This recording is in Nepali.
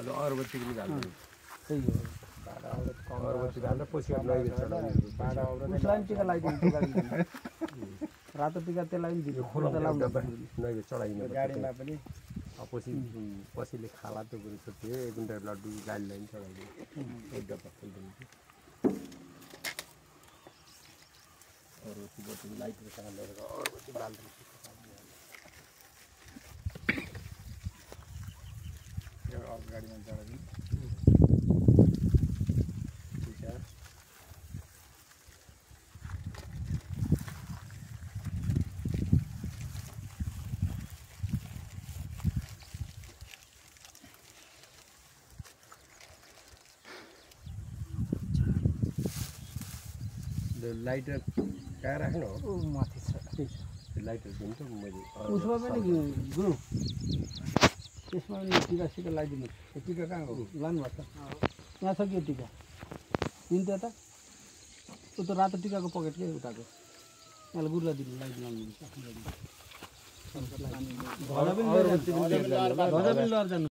अनि अगरबत्ती पनि हाल्नु त्यही हो अगरबत्ती हाल्दा पछि नैवेद्य चढाउनु उसलाई टिका लगाइदिनु रातो टिका त्यसलाई पनि दिनु नैवेद्य चढाइनु गाडीमा पनि पछि पछिले खाला त्यो कुरो सोध्यो एक घन्टा लड्डु गाडीलाई पनि चढाइदियो एक डब्बा खोलिदिन्छु अगरबत्ती बत्ती लाइटहरू हालेर अगरबत्ती बाल्नु गाडीमा चढाइदिनु लाइटर कहाँ राख्नु हो माथि छ लाइटर दिन्छ मैले उसमा पनि गुरु त्यसमा पनि टिका सिका लगाइदिनु टिका कहाँ हो लानुभएको छ यहाँ छ कि टिका दिनु त यता ऊ त रातो टिकाको पकेटकै उताको यहाँलाई गुरुलाई दिनु लगाइदिनु ध्वजा पनि लिएर जानु